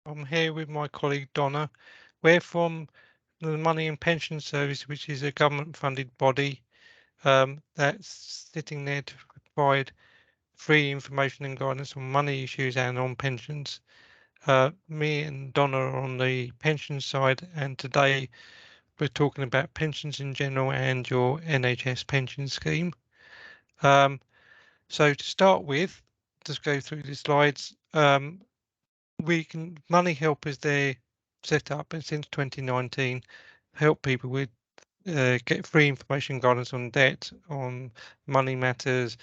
I'm here with my colleague Donna. We're from the Money and Pension Service, which is a government-funded body that's sitting there to provide free information and guidance on money issues and on pensions. Me and Donna are on the pension side, and today we're talking about pensions in general and your NHS pension scheme. So to start with, just go through the slides. Money Help is there set up and since 2019 help people with get free information guidance on debt, on money matters,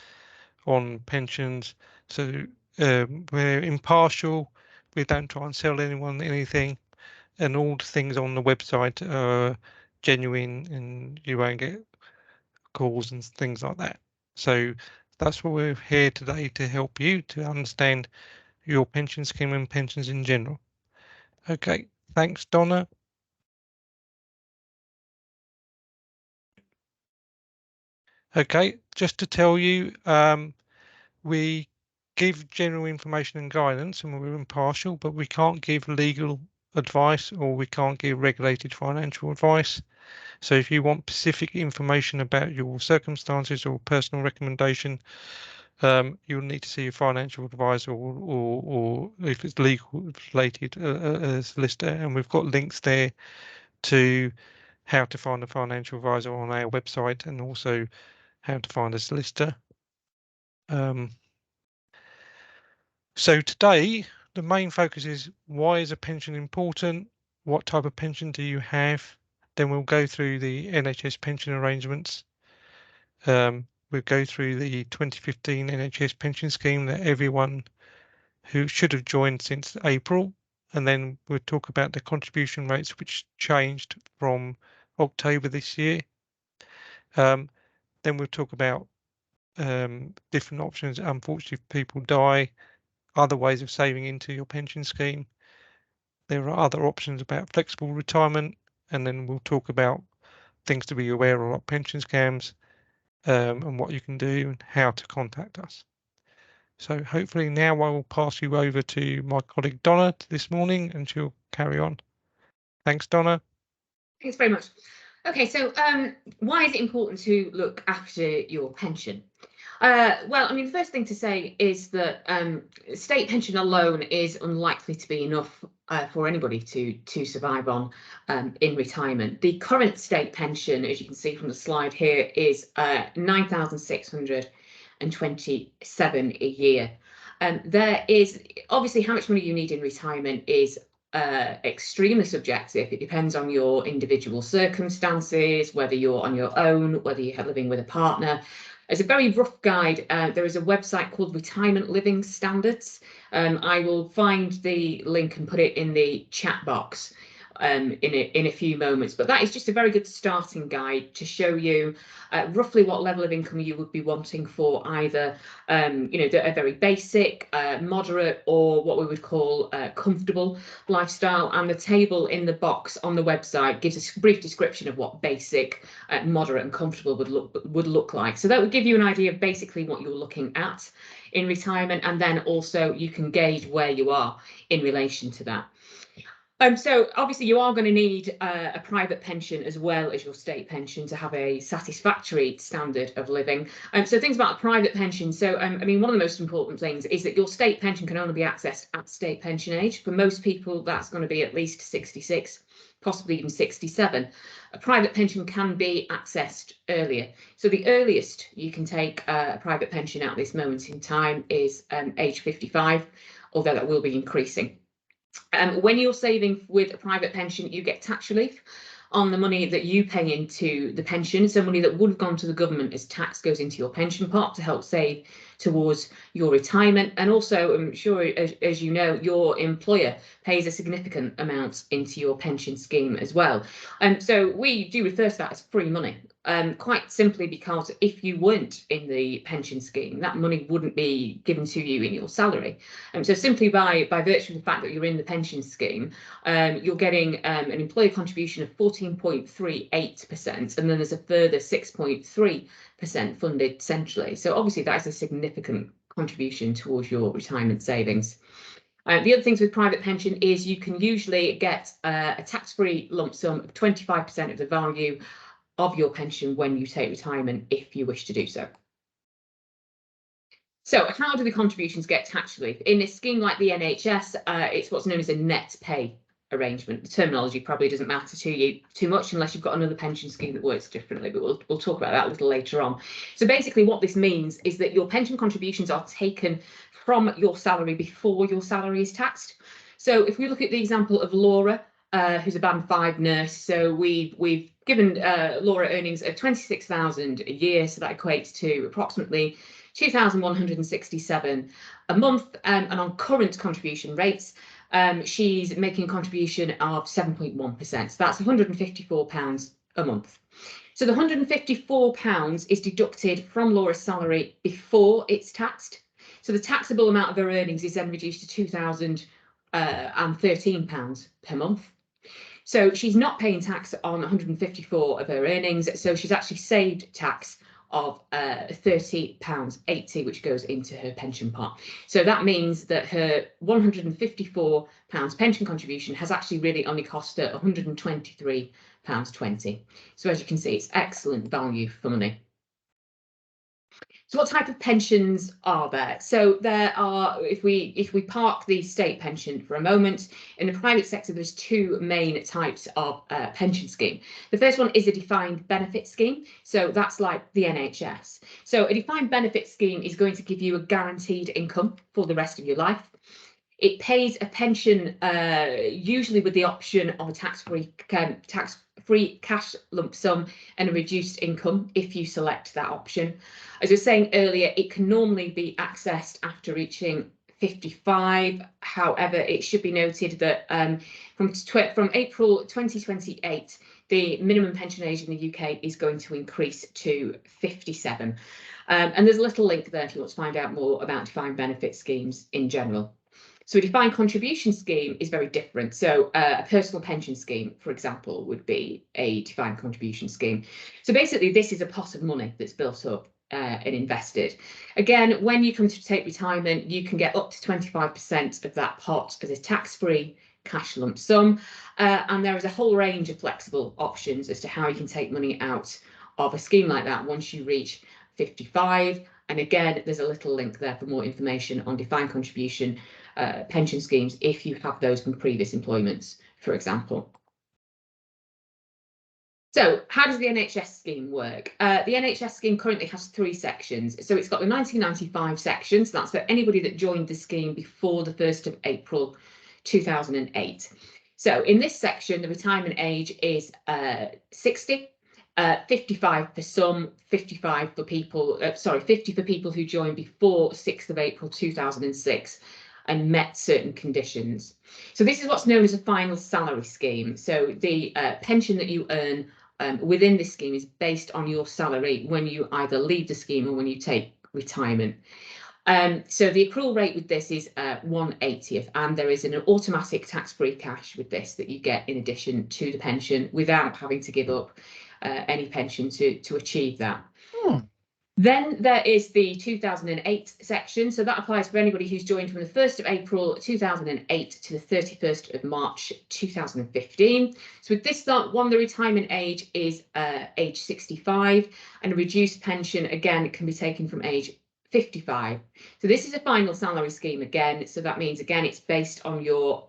on pensions. So we're impartial. We don't try and sell anyone anything, and all the things on the website are genuine, and you won't get calls and things like that. So that's what we're here today to help you to understand your pension scheme and pensions in general. Okay, thanks, Donna. Okay, just to tell you, we give general information and guidance and we're impartial, but we can't give legal advice or we can't give regulated financial advice. So if you want specific information about your circumstances or personal recommendation, you'll need to see a financial advisor or if it's legal related, a solicitor. And we've got links there to how to find a financial advisor on our website and also how to find a solicitor. So today, the main focus is why is a pension important? What type of pension do you have? Then we'll go through the NHS Pension Arrangements. We'll go through the 2015 NHS pension scheme that everyone who should have joined since April. And then we'll talk about the contribution rates, which changed from October this year. Then we'll talk about different options. Unfortunately, if people die, other ways of saving into your pension scheme. There are other options about flexible retirement, and then we'll talk about things to be aware of, like pension scams, and what you can do and how to contact us. So hopefully now I will pass you over to my colleague Donna this morning, and she'll carry on. Thanks, Donna. Thanks very much. Okay, so why is it important to look after your pension? Well, I mean, the first thing to say is that state pension alone is unlikely to be enough for anybody to survive on in retirement. The current state pension, as you can see from the slide here, is £9,627 a year. There is obviously how much money you need in retirement is extremely subjective. It depends on your individual circumstances, whether you're on your own, whether you're living with a partner. As a very rough guide, there is a website called Retirement Living Standards. I will find the link and put it in the chat box in a few moments, but that is just a very good starting guide to show you roughly what level of income you would be wanting for either a very basic, moderate, or what we would call comfortable lifestyle. And the table in the box on the website gives a brief description of what basic, moderate and comfortable would look like. So that would give you an idea of basically what you're looking at in retirement, and then also you can gauge where you are in relation to that. So obviously you are going to need a private pension as well as your state pension to have a satisfactory standard of living. So things about a private pension. So I mean, one of the most important things is that your state pension can only be accessed at state pension age. For most people, that's going to be at least 66, possibly even 67. A private pension can be accessed earlier. So the earliest you can take a private pension at this moment in time is age 55, although that will be increasing. When you're saving with a private pension, you get tax relief on the money that you pay into the pension. So money that would have gone to the government as tax goes into your pension pot to help save towards your retirement. And also, I'm sure, as you know, your employer pays a significant amount into your pension scheme as well. So we do refer to that as free money. Quite simply because if you weren't in the pension scheme, that money wouldn't be given to you in your salary. So simply by virtue of the fact that you're in the pension scheme, you're getting an employer contribution of 14.38%, and then there's a further 6.3% funded centrally. So obviously that is a significant contribution towards your retirement savings. The other things with private pension is you can usually get a tax-free lump sum of 25% of the value of your pension when you take retirement, if you wish to do so. So how do the contributions get tax relief? In a scheme like the NHS, it's what's known as a net pay arrangement. The terminology probably doesn't matter to you too much unless you've got another pension scheme that works differently, but we'll talk about that a little later on. So basically what this means is that your pension contributions are taken from your salary before your salary is taxed. So if we look at the example of Laura, who's a band 5 nurse, so we've given Laura earnings of 26,000 a year, so that equates to approximately 2,167 a month, and on current contribution rates, she's making a contribution of 7.1%. So that's £154 a month. So the £154 is deducted from Laura's salary before it's taxed. So the taxable amount of her earnings is then reduced to £2,013 per month. So she's not paying tax on 154 of her earnings. So she's actually saved tax of £30.80, which goes into her pension pot. So that means that her £154 pension contribution has actually really only cost her £123.20. So as you can see, it's excellent value for money. So what type of pensions are there? So there are, if we park the state pension for a moment, in the private sector, there's two main types of pension scheme. The first one is a defined benefit scheme. So that's like the NHS. So a defined benefit scheme is going to give you a guaranteed income for the rest of your life. It pays a pension, usually with the option of a tax-free cash lump sum and a reduced income if you select that option. As I was saying earlier, it can normally be accessed after reaching 55. However, it should be noted that from April 2028, the minimum pension age in the UK is going to increase to 57. And there's a little link there if you want to find out more about defined benefit schemes in general. So a defined contribution scheme is very different. So a personal pension scheme, for example, would be a defined contribution scheme. So basically, this is a pot of money that's built up and invested. Again, when you come to take retirement, you can get up to 25% of that pot as a tax-free cash lump sum. And there is a whole range of flexible options as to how you can take money out of a scheme like that once you reach 55. And again, there's a little link there for more information on defined contribution pension schemes if you have those from previous employments, for example. So how does the NHS scheme work? The NHS scheme currently has 3 sections. So it's got the 1995 section, so that's for anybody that joined the scheme before the 1st of April 2008. So in this section, the retirement age is 60. 55 for some, 55 for people, 50 for people who joined before 6th of April 2006 and met certain conditions. So this is what's known as a final salary scheme. So the pension that you earn within this scheme is based on your salary when you either leave the scheme or when you take retirement. So the accrual rate with this is 1/80th, and there is an automatic tax-free cash with this that you get in addition to the pension without having to give up any pension to achieve that. Then there is the 2008 section. So that applies for anybody who's joined from the 1st of April 2008 to the 31st of March 2015. So with this one, the retirement age is age 65, and a reduced pension, again, can be taken from age 55. So this is a final salary scheme again. So that means, again, it's based on your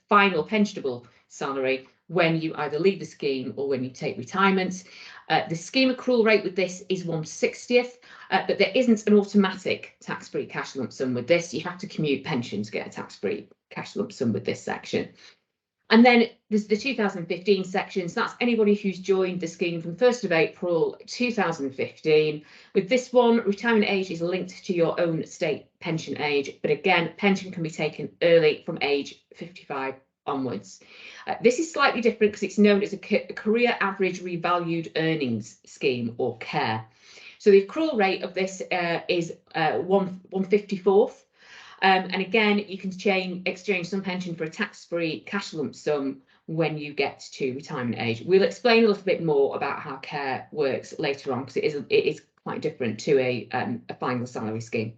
final pensionable salary when you either leave the scheme or when you take retirement. The scheme accrual rate with this is 1/60th, but there isn't an automatic tax-free cash lump sum with this. You have to commute pension to get a tax-free cash lump sum with this section. And then there's the 2015 section. So that's anybody who's joined the scheme from 1st of April 2015. With this one, retirement age is linked to your own state pension age. But again, pension can be taken early from age 55 onwards. This is slightly different because it's known as a career average revalued earnings scheme, or CARE. So the accrual rate of this is 1/54th. And again, you can exchange some pension for a tax-free cash lump sum when you get to retirement age. We'll explain a little bit more about how CARE works later on, because it is quite different to a final salary scheme.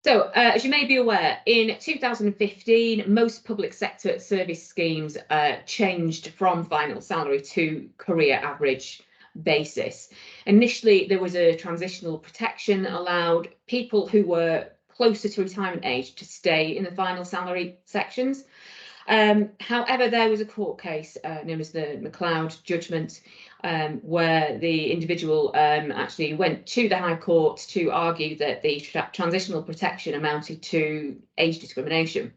So, as you may be aware, in 2015, most public sector service schemes changed from final salary to career average basis. Initially, there was a transitional protection that allowed people who were closer to retirement age to stay in the final salary sections. However, there was a court case known as the McLeod judgment, where the individual actually went to the High Court to argue that the transitional protection amounted to age discrimination.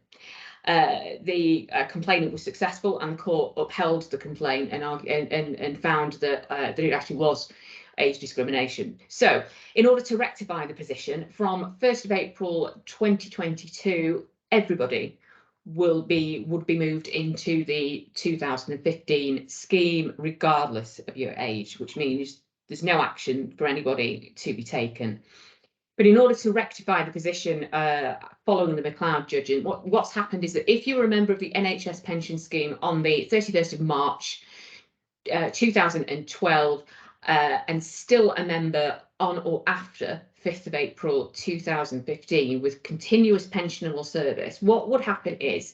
The complainant was successful, and the court upheld the complaint and found that that it actually was age discrimination. So, in order to rectify the position, from 1st of April 2022, everybody would be moved into the 2015 scheme, regardless of your age, which means there's no action for anybody to be taken. But in order to rectify the position following the McLeod judging, what's happened is that if you're a member of the NHS pension scheme on the 31st of March 2012 and still a member on or after 5th of April 2015 with continuous pensionable service, what would happen is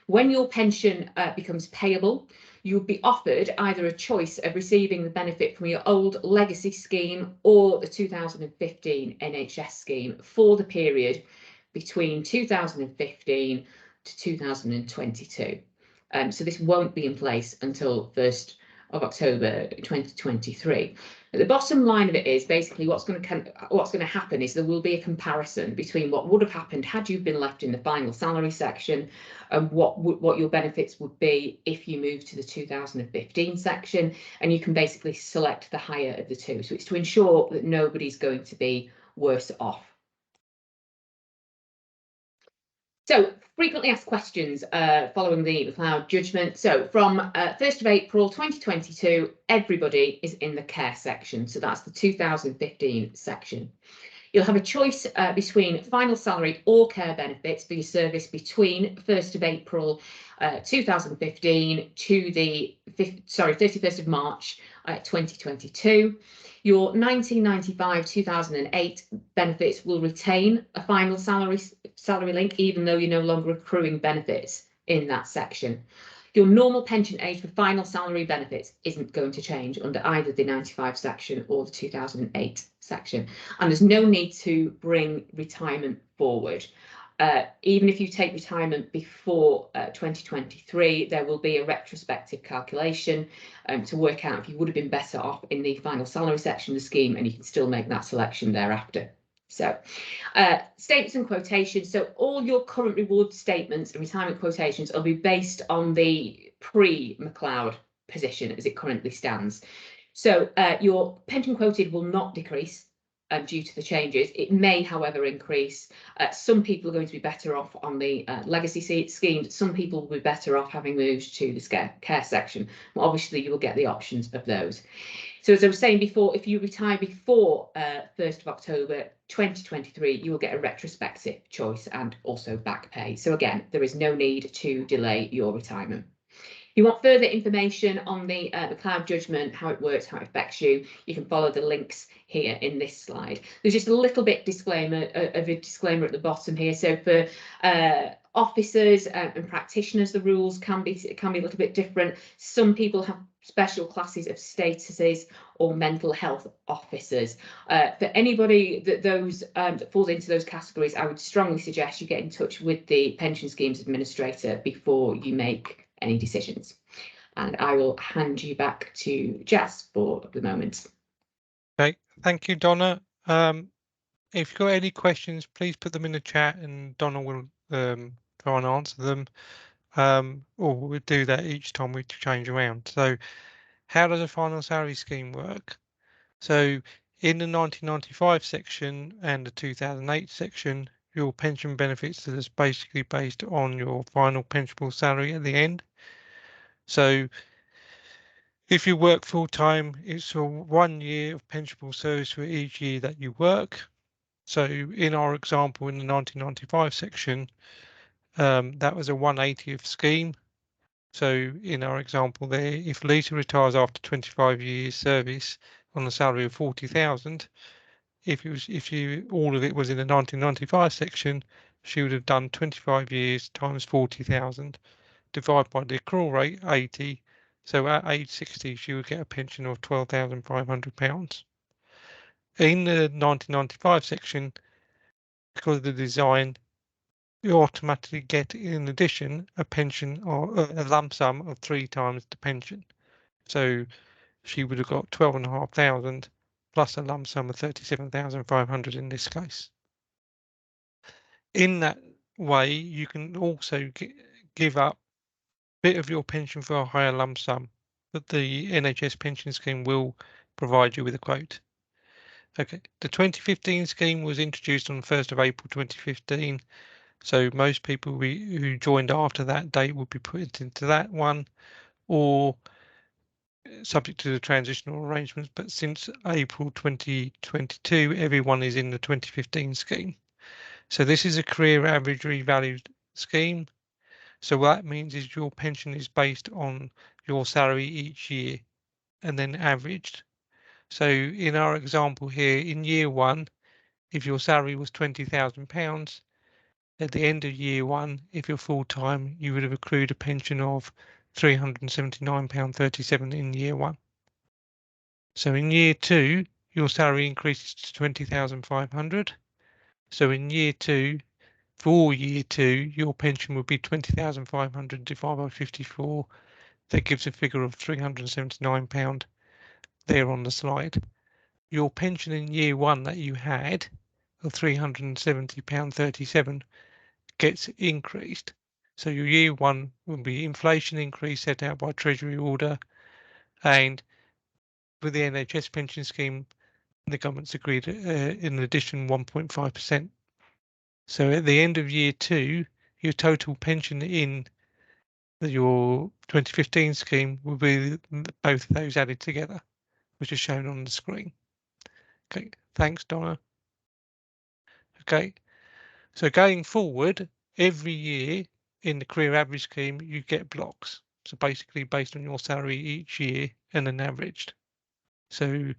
when your pension becomes payable, you'll be offered either a choice of receiving the benefit from your old legacy scheme or the 2015 NHS scheme for the period between 2015 to 2022. So this won't be in place until 1st of October 2023. At the bottom line of it is basically what's going to happen is there will be a comparison between what would have happened had you been left in the final salary section and what your benefits would be if you moved to the 2015 section, and you can basically select the higher of the two. So it's to ensure that nobody's going to be worse off. So, frequently asked questions following the McLeod judgment. So, from 1st of April 2022, everybody is in the care section. So, that's the 2015 section. You'll have a choice between final salary or care benefits for your service between 1st of April 2015 to the 31st of March 2022. Your 1995-2008 benefits will retain a final salary link, even though you're no longer accruing benefits in that section. Your normal pension age for final salary benefits isn't going to change under either the 95 section or the 2008 section. And there's no need to bring retirement forward. Even if you take retirement before 2023, there will be a retrospective calculation to work out if you would have been better off in the final salary section of the scheme, and you can still make that selection thereafter. So, statements and quotations. So all your current reward statements and retirement quotations will be based on the pre-McLeod position as it currently stands. So your pension quoted will not decrease due to the changes. It may, however, increase. Some people are going to be better off on the legacy schemes. Some people will be better off having moved to the care section. Well, obviously, you will get the options of those. So as I was saying before, if you retire before 1st of October 2023, you will get a retrospective choice and also back pay. So again, there is no need to delay your retirement. If you want further information on the McLeod judgment, how it works, how it affects you, you can follow the links here in this slide. There's just a little bit of a disclaimer at the bottom here. So for officers and practitioners, the rules can be a little bit different. Some people have special classes of statuses or mental health officers. For anybody that falls into those categories, I would strongly suggest you get in touch with the pension schemes administrator before you make any decisions. And I will hand you back to Jess for the moment. Okay, thank you, Donna. If you've got any questions, please put them in the chat and Donna will try and answer them. Or we'll do that each time we change around. So how does a final salary scheme work? So in the 1995 section and the 2008 section, your pension benefits is basically based on your final pensionable salary at the end. So if you work full time, it's a 1 year of pensionable service for each year that you work. So in our example in the 1995 section, that was a 180th scheme. So in our example there, if Lisa retires after 25 years service on a salary of 40,000, if all of it was in the 1995 section, she would have done 25 years times 40,000, divided by the accrual rate 80. So at age 60, she would get a pension of £12,500. In the 1995 section, because of the design, you automatically get, in addition, a pension or a lump sum of 3 times the pension. So she would have got 12,500 plus a lump sum of 37,500 in this case. In that way, you can also give up a bit of your pension for a higher lump sum, but the NHS pension scheme will provide you with a quote. Okay, the 2015 scheme was introduced on the 1st of April 2015. So most people who joined after that date would be put into that one, or subject to the transitional arrangements. But since April 2022, everyone is in the 2015 scheme. So this is a career average revalued scheme. So what that means is your pension is based on your salary each year and then averaged. So in our example here, in year one, if your salary was £20,000, at the end of year one, if you're full time, you would have accrued a pension of £379.37 in year one. So in year two, your salary increases to 20,500. So in year two, for year two, your pension would be 20,500 divided by 54. That gives a figure of £379 there on the slide. Your pension in year one that you had of £370.37 gets increased. So your year one will be inflation increase set out by Treasury order, and with the NHS pension scheme, the government's agreed in addition 1.5%. So at the end of year two, your total pension in your 2015 scheme will be both of those added together, which is shown on the screen. Okay, thanks, Donna. Okay, so going forward, every year in the career average scheme, you get blocks. So basically based on your salary each year and then averaged. So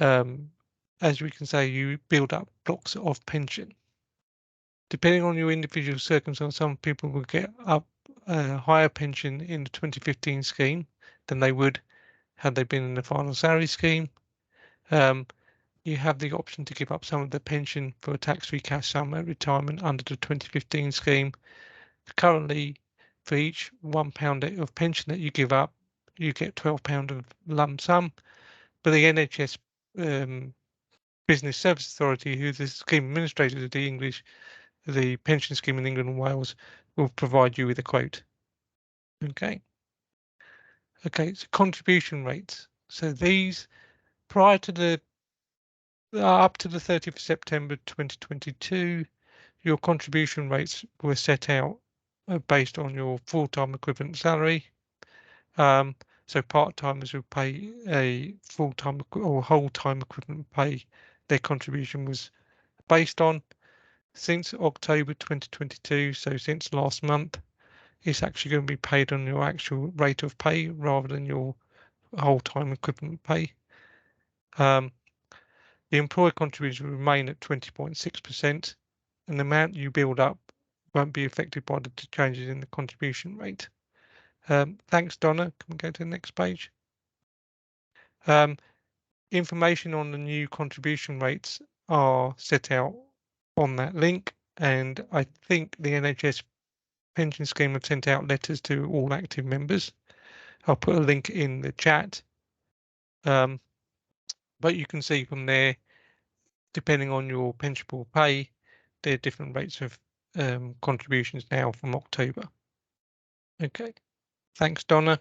as we can say, you build up blocks of pension. Depending on your individual circumstance, some people will get up a higher pension in the 2015 scheme than they would had they been in the final salary scheme. You have the option to give up some of the pension for a tax-free cash sum at retirement under the 2015 scheme. Currently, for each £1 of pension that you give up, you get £12 of lump sum. But the NHS Business Service Authority, who the scheme administrator of the pension scheme in England and Wales, will provide you with a quote. Okay. Okay, so contribution rates. So these prior to the up to the 30th of September 2022, your contribution rates were set out based on your full-time equivalent salary. So part-timers would pay a full-time or whole-time equivalent pay. Their contribution was based on. Since October 2022, so since last month, it's actually going to be paid on your actual rate of pay rather than your whole-time equivalent pay. The employer contribution will remain at 20.6%, and the amount you build up won't be affected by the changes in the contribution rate. Thanks, Donna. Can we go to the next page? Information on the new contribution rates are set out on that link, and I think the NHS pension scheme have sent out letters to all active members. I'll put a link in the chat. But you can see from there, depending on your pensionable pay, there are different rates of contributions now from October. Okay, thanks, Donna.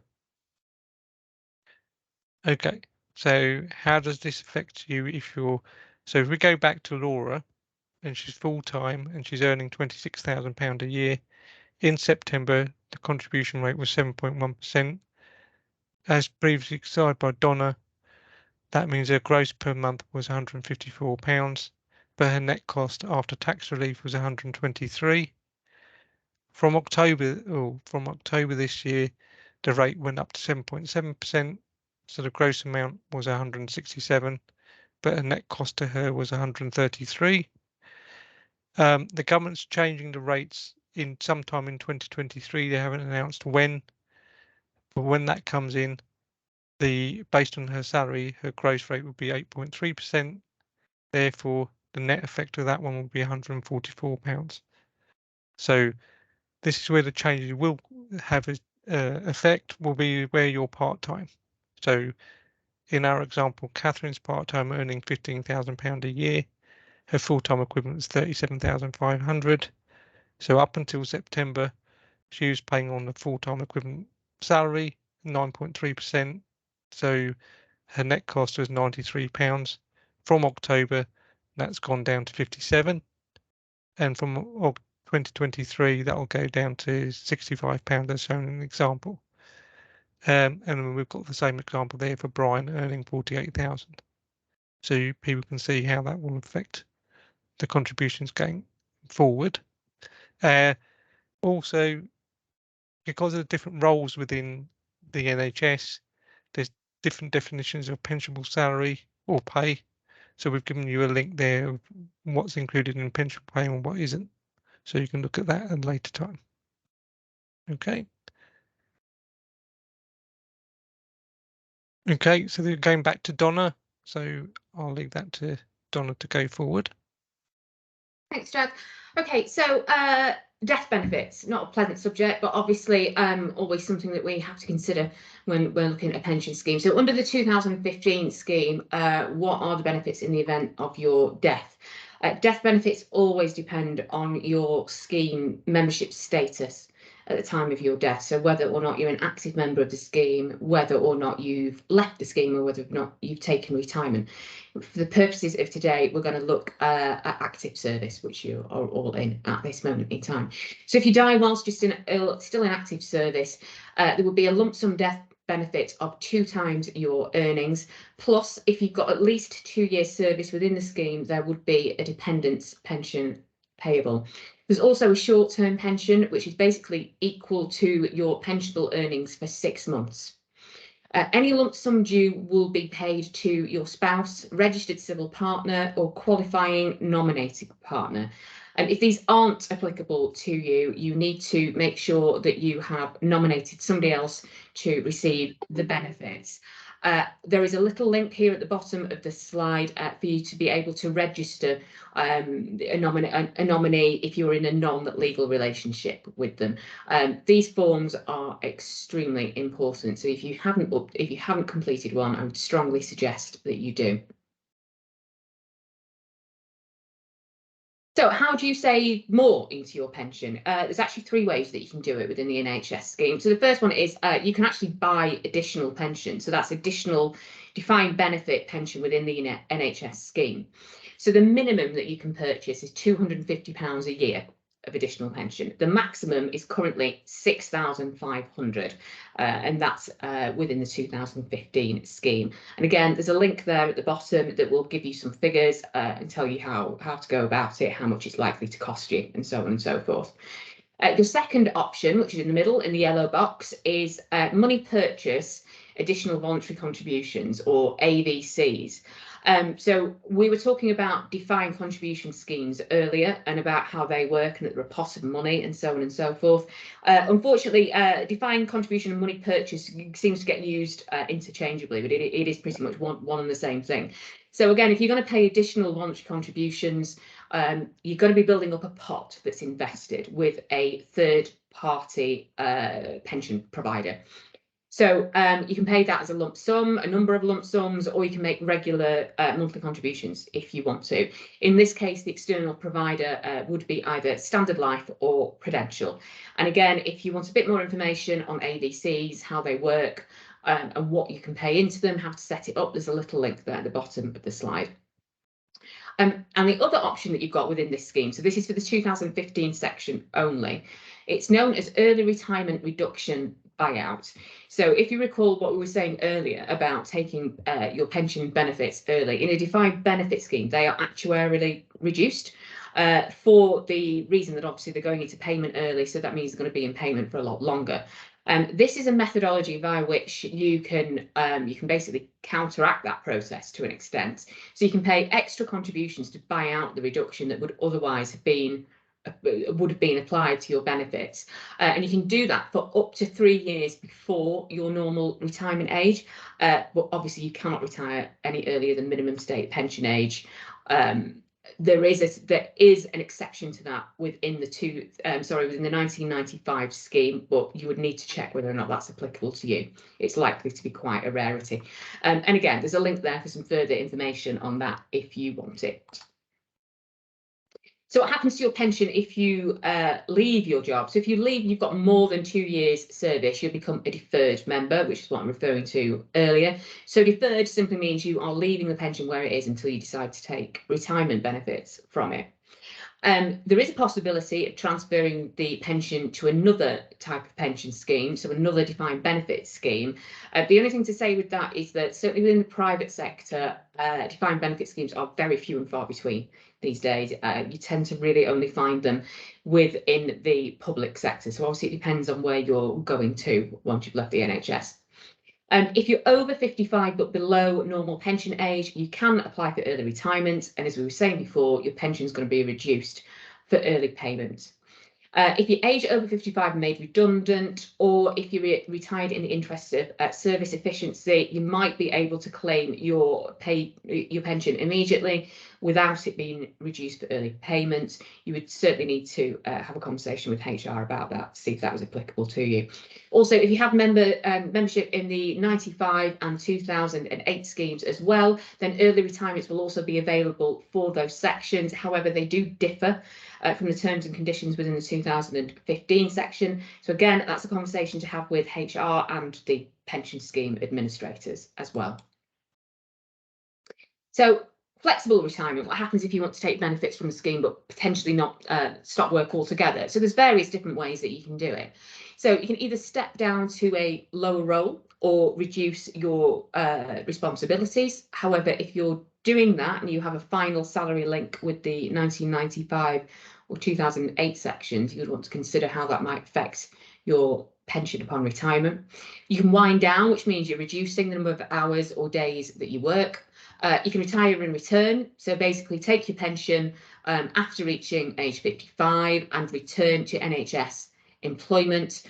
Okay, so how does this affect you if you're, so if we go back to Laura and she's full-time and she's earning £26,000 a year, in September, the contribution rate was 7.1%. As previously decided by Donna, that means her gross per month was £154, but her net cost after tax relief was £123. From October this year, the rate went up to 7.7%, so the gross amount was £167, but her net cost to her was 133. The government's changing the rates in sometime in 2023. They haven't announced when, but when that comes in, based on her salary, her gross rate would be 8.3%. Therefore, the net effect of that one will be £144. So this is where the changes will have an effect, will be where you're part-time. So in our example, Catherine's part-time earning £15,000 a year. Her full-time equivalent is 37,500. So up until September, she was paying on the full-time equivalent salary, 9.3%. So her net cost was £93. From October, that's gone down to 57. And from 2023, that will go down to £65 as shown in the example. And we've got the same example there for Brian earning 48,000. So people can see how that will affect the contributions going forward. Also, because of the different roles within the NHS, there's different definitions of pensionable salary or pay. So we've given you a link there of what's included in pension pay and what isn't. So you can look at that at a later time. Okay. Okay, so they're going back to Donna. So I'll leave that to Donna to go forward. Thanks, Jack. Okay, so death benefits, not a pleasant subject, but obviously always something that we have to consider when we're looking at a pension scheme. So under the 2015 scheme, what are the benefits in the event of your death? Death benefits always depend on your scheme membership status at the time of your death. So whether or not you're an active member of the scheme, whether or not you've left the scheme, or whether or not you've taken retirement. For the purposes of today, we're going to look at active service, which you are all in at this moment in time. So if you die whilst you're still in active service, there will be a lump sum death benefit of 2 times your earnings. Plus, if you've got at least 2 years service within the scheme, there would be a dependents pension payable. There's also a short-term pension, which is basically equal to your pensionable earnings for 6 months. Any lump sum due will be paid to your spouse, registered civil partner, or qualifying nominated partner. And if these aren't applicable to you, you need to make sure that you have nominated somebody else to receive the benefits. There is a little link here at the bottom of the slide for you to be able to register a nominee if you're in a non-legal relationship with them. These forms are extremely important. So if you haven't completed one, I would strongly suggest that you do. So how do you save more into your pension? There's actually 3 ways that you can do it within the NHS scheme. So the first one is you can actually buy additional pension. So that's additional defined benefit pension within the NHS scheme. So the minimum that you can purchase is £250 a year of additional pension. The maximum is currently 6,500, and that's within the 2015 scheme. And again, there's a link there at the bottom that will give you some figures and tell you how to go about it, how much it's likely to cost you, and so on and so forth. The second option, which is in the middle in the yellow box, is money purchase additional voluntary contributions, or AVCs. So we were talking about defined contribution schemes earlier and about how they work and that they're a pot of money and so on and so forth. Unfortunately, defined contribution and money purchase seems to get used interchangeably, but it is pretty much one and the same thing. So again, if you're going to pay additional voluntary contributions, you're going to be building up a pot that's invested with a third-party pension provider. So you can pay that as a lump sum, a number of lump sums, or you can make regular monthly contributions if you want to. In this case, the external provider would be either Standard Life or Prudential. And again, if you want a bit more information on AVCs, how they work, and what you can pay into them, how to set it up, there's a little link there at the bottom of the slide. And the other option that you've got within this scheme, so this is for the 2015 section only, it's known as early retirement reduction buyout. So if you recall what we were saying earlier about taking your pension benefits early, in a defined benefit scheme, they are actuarially reduced. for the reason that obviously they're going into payment early, so that means they're going to be in payment for a lot longer. This is a methodology via which you can basically counteract that process to an extent. So you can pay extra contributions to buy out the reduction that would otherwise have been applied to your benefits, and you can do that for up to 3 years before your normal retirement age, but obviously you cannot retire any earlier than minimum state pension age. There is an exception to that within the 1995 scheme, but you would need to check whether or not that's applicable to you. It's likely to be quite a rarity. And again, there's a link there for some further information on that if you want it. So what happens to your pension if you leave your job? So if you leave, you've got more than 2 years service, you'll become a deferred member, which is what I'm referring to earlier. So deferred simply means you are leaving the pension where it is until you decide to take retirement benefits from it. There is a possibility of transferring the pension to another type of pension scheme, so another defined benefit scheme. The only thing to say with that is that certainly within the private sector, defined benefit schemes are very few and far between these days. You tend to really only find them within the public sector. So obviously it depends on where you're going to once you've left the NHS. If you're over 55 but below normal pension age, you can apply for early retirement. And as we were saying before, your pension is going to be reduced for early payment. If you age over 55 and made redundant, or if you're retired in the interest of service efficiency, you might be able to claim your pension immediately without it being reduced for early payments. You would certainly need to have a conversation with HR about that to see if that was applicable to you. Also, if you have membership in the 95 and 2008 schemes as well, then early retirements will also be available for those sections. However, they do differ from the terms and conditions within the 2015 section. So again, that's a conversation to have with HR and the pension scheme administrators as well. So flexible retirement, what happens if you want to take benefits from the scheme but potentially not stop work altogether? So there's various different ways that you can do it. So you can either step down to a lower role or reduce your responsibilities. However, if you're doing that and you have a final salary link with the 1995 or 2008 sections, you would want to consider how that might affect your pension upon retirement. You can wind down, which means you're reducing the number of hours or days that you work. You can retire in return, so basically take your pension after reaching age 55 and return to NHS employment.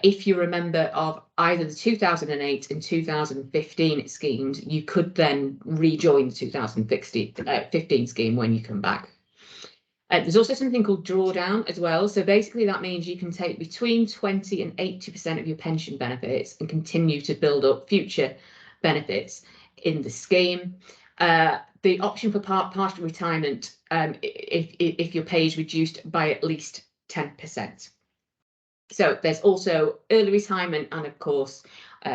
If you're a member of either the 2008 and 2015 schemes, you could then rejoin the 2015 scheme when you come back. There's also something called drawdown as well. So basically that means you can take between 20 and 80% of your pension benefits and continue to build up future benefits in the scheme. The option for partial retirement, if your pay is reduced by at least 10%. So there's also early retirement and, of course,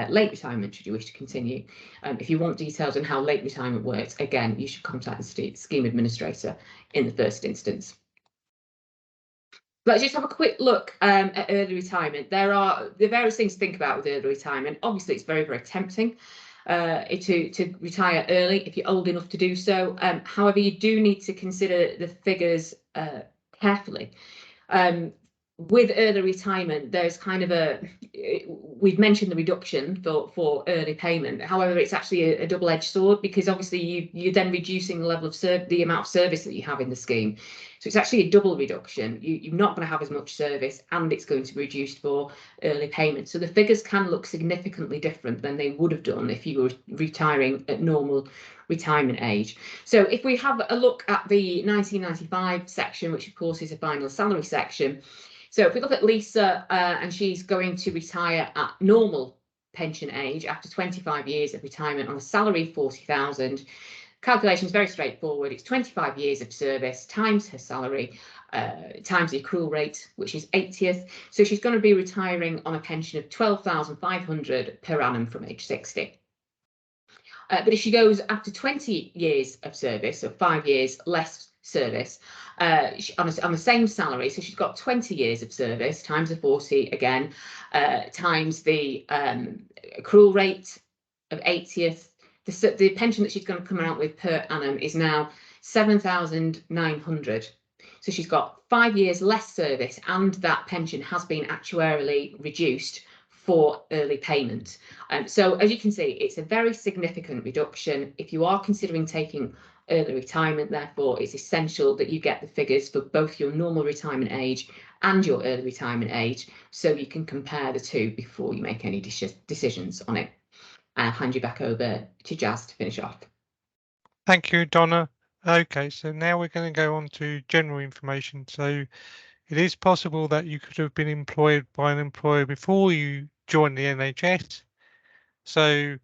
late retirement, should you wish to continue. If you want details on how late retirement works, again, you should contact the scheme administrator in the first instance. Let's just have a quick look at early retirement. There are various things to think about with early retirement. Obviously, it's very, very tempting to retire early if you're old enough to do so. However, you do need to consider the figures carefully. With early retirement, there's kind of we've mentioned the reduction for early payment. However, it's actually a double-edged sword, because obviously you're then reducing the level of the amount of service that you have in the scheme. So it's actually a double reduction. You're not going to have as much service, and it's going to be reduced for early payment. So the figures can look significantly different than they would have done if you were retiring at normal retirement age. So if we have a look at the 1995 section, which of course is a final salary section. So if we look at Lisa, and she's going to retire at normal pension age after 25 years of retirement on a salary of 40,000. Calculation is very straightforward. It's 25 years of service times her salary times the accrual rate, which is 80th. So she's going to be retiring on a pension of 12,500 per annum from age 60. But if she goes after 20 years of service, so 5 years less service, on the same salary, so she's got 20 years of service times the 40 again, times the accrual rate of 80th. The pension that she's going to come out with per annum is now 7,900. So she's got 5 years less service, and that pension has been actuarially reduced for early payment. So as you can see, it's a very significant reduction. If you are considering taking early retirement, therefore, it's essential that you get the figures for both your normal retirement age and your early retirement age, so you can compare the two before you make any decisions on it. I'll hand you back over to Jazz to finish off. Thank you, Donna. Okay, so now we're going to go on to general information. So it is possible that you could have been employed by an employer before you joined the NHS. So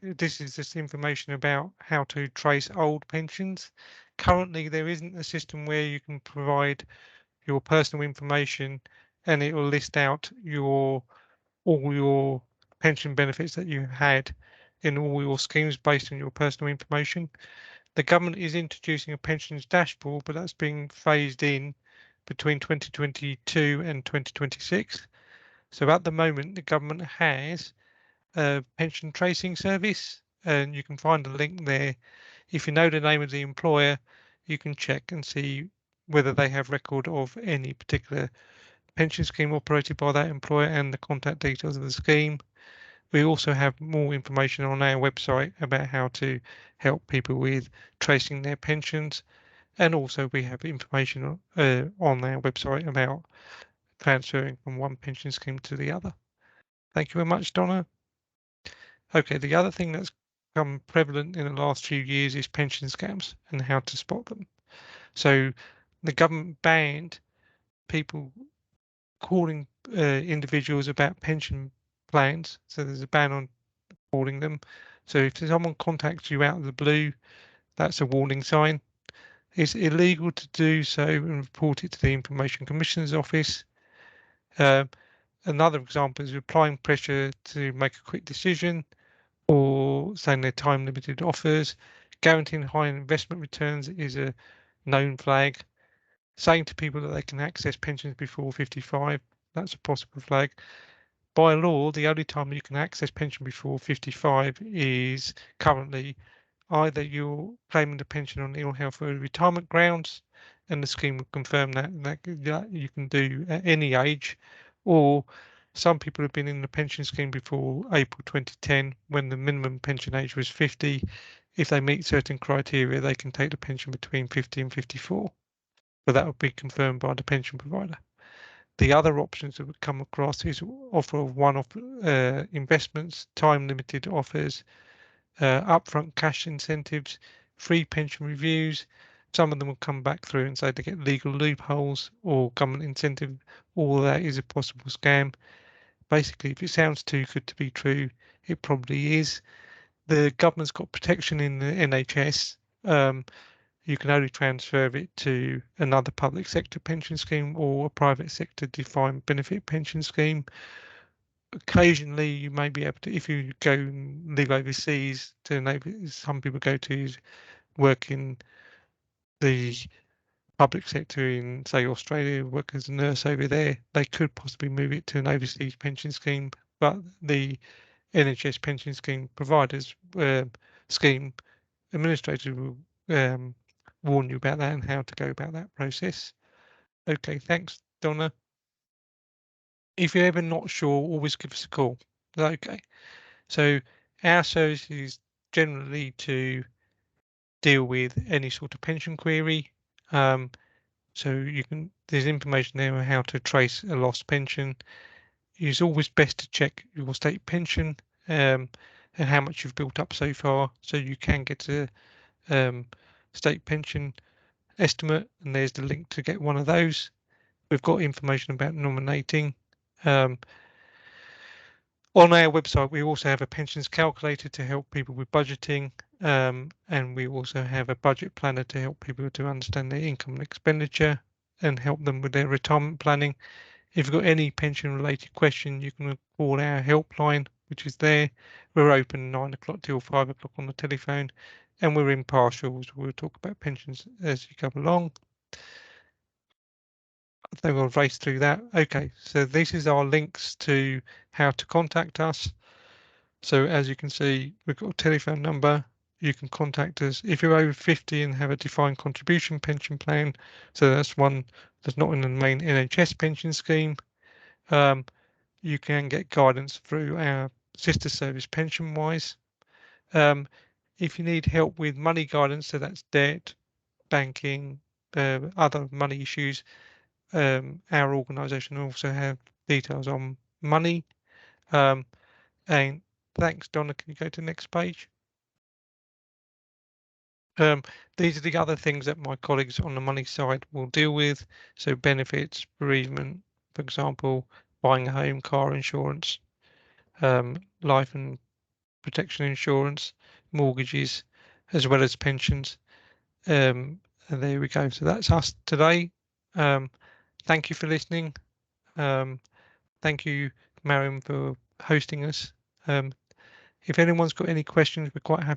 this is just information about how to trace old pensions. Currently, there isn't a system where you can provide your personal information and it will list out all your pension benefits that you had in all your schemes based on your personal information. The government is introducing a pensions dashboard, but that's being phased in between 2022 and 2026. So at the moment, the government has a pension tracing service, and you can find a link there. If you know the name of the employer, you can check and see whether they have record of any particular pension scheme operated by that employer and the contact details of the scheme. We also have more information on our website about how to help people with tracing their pensions. And also we have information on our website about transferring from one pension scheme to the other. Thank you very much, Donna. Okay, the other thing that's become prevalent in the last few years is pension scams and how to spot them. So the government banned people calling individuals about pension plans. So there's a ban on calling them. So if someone contacts you out of the blue, that's a warning sign. It's illegal to do so and report it to the Information Commissioner's Office. Another example is applying pressure to make a quick decision or saying they're time limited offers. Guaranteeing high investment returns is a known flag. Saying to people that they can access pensions before 55, that's a possible flag. By law, the only time you can access pension before 55 is currently either you're claiming the pension on ill health or retirement grounds, and the scheme will confirm that you can do at any age, or some people have been in the pension scheme before April 2010 when the minimum pension age was 50. If they meet certain criteria, they can take the pension between 50 and 54, but that would be confirmed by the pension provider. The other options that would come across is offer of one-off investments, time-limited offers, upfront cash incentives, free pension reviews. Some of them will come back through and say they get legal loopholes or government incentive. All of that is a possible scam. Basically, if it sounds too good to be true, it probably is. The government's got protection in the NHS. You can only transfer it to another public sector pension scheme or a private sector defined benefit pension scheme. Occasionally, you may be able to, if you go and live overseas, to enable some people go to work in the public sector in, say, Australia, work as a nurse over there, they could possibly move it to an overseas pension scheme. But the NHS pension scheme providers scheme administrators will warn you about that and how to go about that process. Okay, thanks, Donna. If you're ever not sure, always give us a call. Okay, so our service is generally to deal with any sort of pension query. So there's information there on how to trace a lost pension. It's always best to check your state pension and how much you've built up so far, so you can get a state pension estimate, and there's the link to get one of those. We've got information about nominating. On our website, we also have a pensions calculator to help people with budgeting, and we also have a budget planner to help people to understand their income and expenditure and help them with their retirement planning. If you've got any pension related question, you can call our helpline, which is there. We're open 9 o'clock till 5 o'clock on the telephone, and we're impartial. So we'll talk about pensions as you come along. I think we'll race through that. Okay, so this is our links to how to contact us. So as you can see, we've got a telephone number, you can contact us. If you're over 50 and have a defined contribution pension plan, so that's one that's not in the main NHS pension scheme, you can get guidance through our sister service PensionWise. If you need help with money guidance, so that's debt, banking, other money issues, our organisation also have details on money. And thanks, Donna. Can you go to the next page? These are the other things that my colleagues on the money side will deal with. So benefits, bereavement, for example, buying a home, car insurance, life and protection insurance, mortgages, as well as pensions. And there we go. So that's us today. Thank you for listening. Thank you, Mariam, for hosting us. If anyone's got any questions, we're quite happy